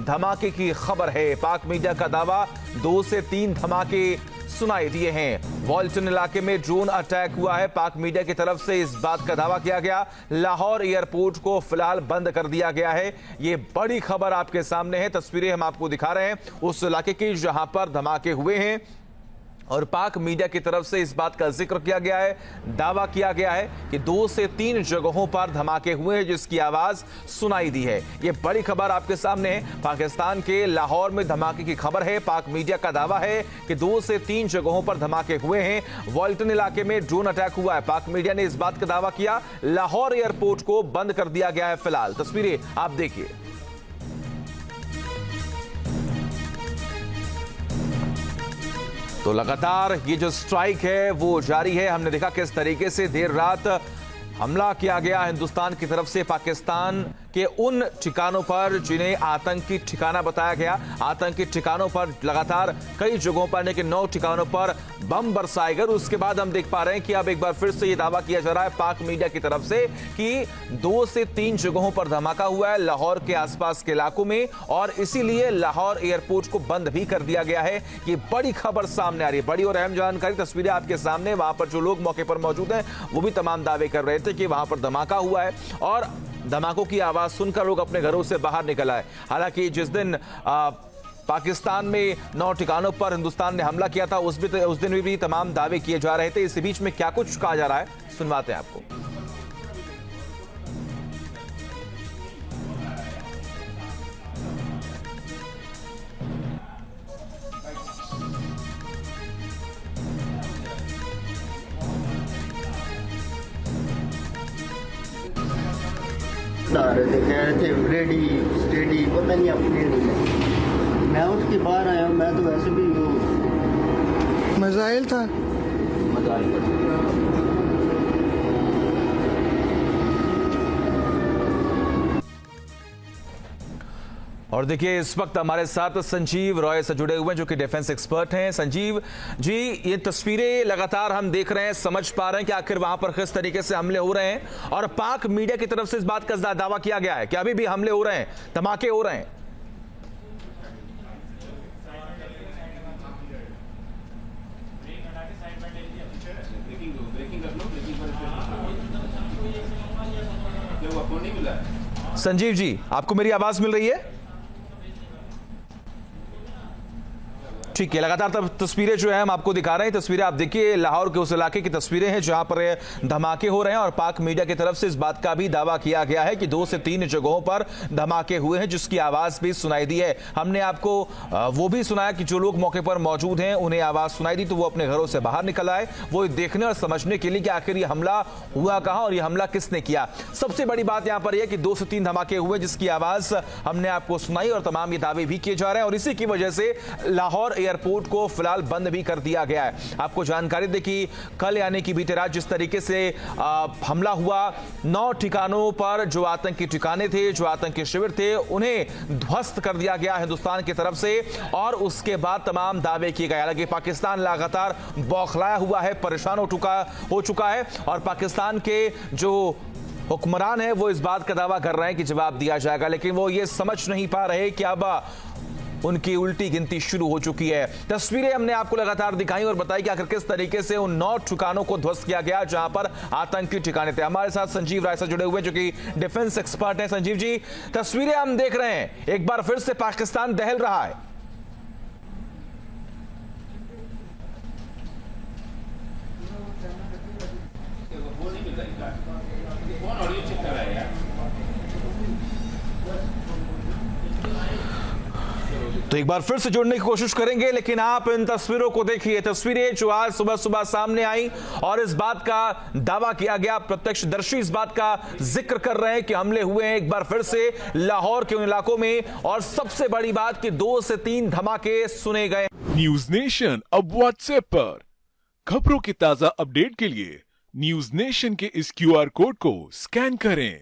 धमाके की खबर है। पाक मीडिया का दावा 2 से 3 धमाके सुनाई दिए हैं। वॉल्टन इलाके में ड्रोन अटैक हुआ है। पाक मीडिया की तरफ से इस बात का दावा किया गया। लाहौर एयरपोर्ट को फिलहाल बंद कर दिया गया है। ये बड़ी खबर आपके सामने है। तस्वीरें हम आपको दिखा रहे हैं उस इलाके की जहां पर धमाके हुए हैं और पाक मीडिया की तरफ से इस बात का जिक्र किया गया है, दावा किया गया है कि 2 से 3 जगहों पर धमाके हुए हैं जिसकी आवाज सुनाई दी है। यह बड़ी खबर आपके सामने है। पाकिस्तान के लाहौर में धमाके की खबर है। पाक मीडिया का दावा है कि 2 से 3 जगहों पर धमाके हुए हैं। वॉल्टन इलाके में ड्रोन अटैक हुआ है। पाक मीडिया ने इस बात का दावा किया। लाहौर एयरपोर्ट को बंद कर दिया गया है। फिलहाल तस्वीरें आप देखिए। तो लगातार ये जो स्ट्राइक है वो जारी है। हमने देखा किस तरीके से देर रात हमला किया गया हिंदुस्तान की तरफ से पाकिस्तान के उन ठिकानों पर जिन्हें आतंकी ठिकाना बताया गया। आतंकी ठिकानों पर लगातार कई जगहों पर यानी कि 9 ठिकानों पर बम बरसाए गए। उसके बाद हम देख पा रहे हैं कि अब एक बार फिर से यह दावा किया जा रहा है पाक मीडिया की तरफ से कि 2 से 3 जगहों पर धमाका हुआ है लाहौर के आसपास के इलाकों में और इसीलिए लाहौर एयरपोर्ट को बंद भी कर दिया गया है। ये बड़ी खबर सामने आ रही है, बड़ी और अहम जानकारी। तस्वीरें आपके सामने। वहां पर जो लोग मौके पर मौजूद हैं वो भी तमाम दावे कर रहे थे कि वहां पर धमाका हुआ है और धमाकों की आवाज सुनकर लोग अपने घरों से बाहर निकल आए। हालांकि जिस दिन पाकिस्तान में 9 ठिकानों पर हिंदुस्तान ने हमला किया था उस दिन भी तमाम दावे किए जा रहे थे। इस बीच में क्या कुछ कहा जा रहा है सुनवाते हैं आपको। कह रहे थे रेडी स्टेडी पता नहीं आप रेडी में मैं उठ के बाहर आया। मैं तो वैसे भी वो मजाइल था। और देखिए इस वक्त हमारे साथ संजीव रॉय से जुड़े हुए हैं जो कि डिफेंस एक्सपर्ट हैं। संजीव जी, ये तस्वीरें लगातार हम देख रहे हैं, समझ पा रहे हैं कि आखिर वहां पर किस तरीके से हमले हो रहे हैं और पाक मीडिया की तरफ से इस बात का दावा किया गया है कि अभी भी हमले हो रहे हैं, धमाके हो रहे हैं। संजीव जी, आपको मेरी आवाज मिल रही है? ठीक है, लगातार तस्वीरें जो है हम आपको दिखा रहे हैं। तस्वीरें आप देखिए, लाहौर के उस इलाके की तस्वीरें हैं जहां पर धमाके हो रहे हैं और पाक मीडिया की तरफ से इस बात का भी दावा किया गया है कि 2 से 3 जगहों पर धमाके हुए हैं जिसकी आवाज भी सुनाई दी है। हमने आपको वो भी सुनाया कि जो लोग मौके पर मौजूद हैं उन्हें आवाज सुनाई दी तो वो अपने घरों से बाहर निकल आए, वो देखने और समझने के लिए कि आखिर ये हमला हुआ कहां और ये हमला किसने किया। सबसे बड़ी बात यहां पर यह कि 2 से 3 धमाके हुए जिसकी आवाज हमने आपको सुनाई और तमाम ये दावे भी किए जा रहे हैं और इसी की वजह से लाहौर एयरपोर्ट को फिलहाल बंद भी कर दिया गया है। आपको जानकारी दे कि कल यानी कि बीते रात जिस तरीके से हमला हुआ 9 ठिकानों पर जो आतंकी ठिकाने थे, जो आतंकी शिविर थे, उन्हें ध्वस्त कर दिया गया हिंदुस्तान की तरफ से और उसके बाद तमाम दावे किए गए। हालांकि पाकिस्तान लगातार बौखलाया हुआ है, परेशान हो चुका है और पाकिस्तान के जो हुक्मरान है वो इस बात का दावा कर रहे हैं कि जवाब दिया जाएगा, लेकिन वो ये समझ नहीं पा रहे कि अब उनकी उल्टी गिनती शुरू हो चुकी है। तस्वीरें हमने आपको लगातार दिखाई और बताई कि आखिर किस तरीके से उन 9 ठिकानों को ध्वस्त किया गया जहां पर आतंकी ठिकाने थे। हमारे साथ संजीव राय से जुड़े हुए जो कि डिफेंस एक्सपर्ट हैं। संजीव जी, तस्वीरें हम देख रहे हैं, एक बार फिर से पाकिस्तान दहल रहा है। तो एक बार फिर से जोड़ने की कोशिश करेंगे, लेकिन आप इन तस्वीरों को देखिए। तस्वीरें जो आज सुबह सुबह सामने आई और इस बात का दावा किया गया, प्रत्यक्षदर्शी इस बात का जिक्र कर रहे हैं कि हमले हुए हैं एक बार फिर से लाहौर के उन इलाकों में और सबसे बड़ी बात कि 2 से 3 धमाके सुने गए। न्यूज नेशन अब व्हाट्सएप पर खबरों की ताजा अपडेट के लिए न्यूज नेशन के इस QR कोड को स्कैन करें।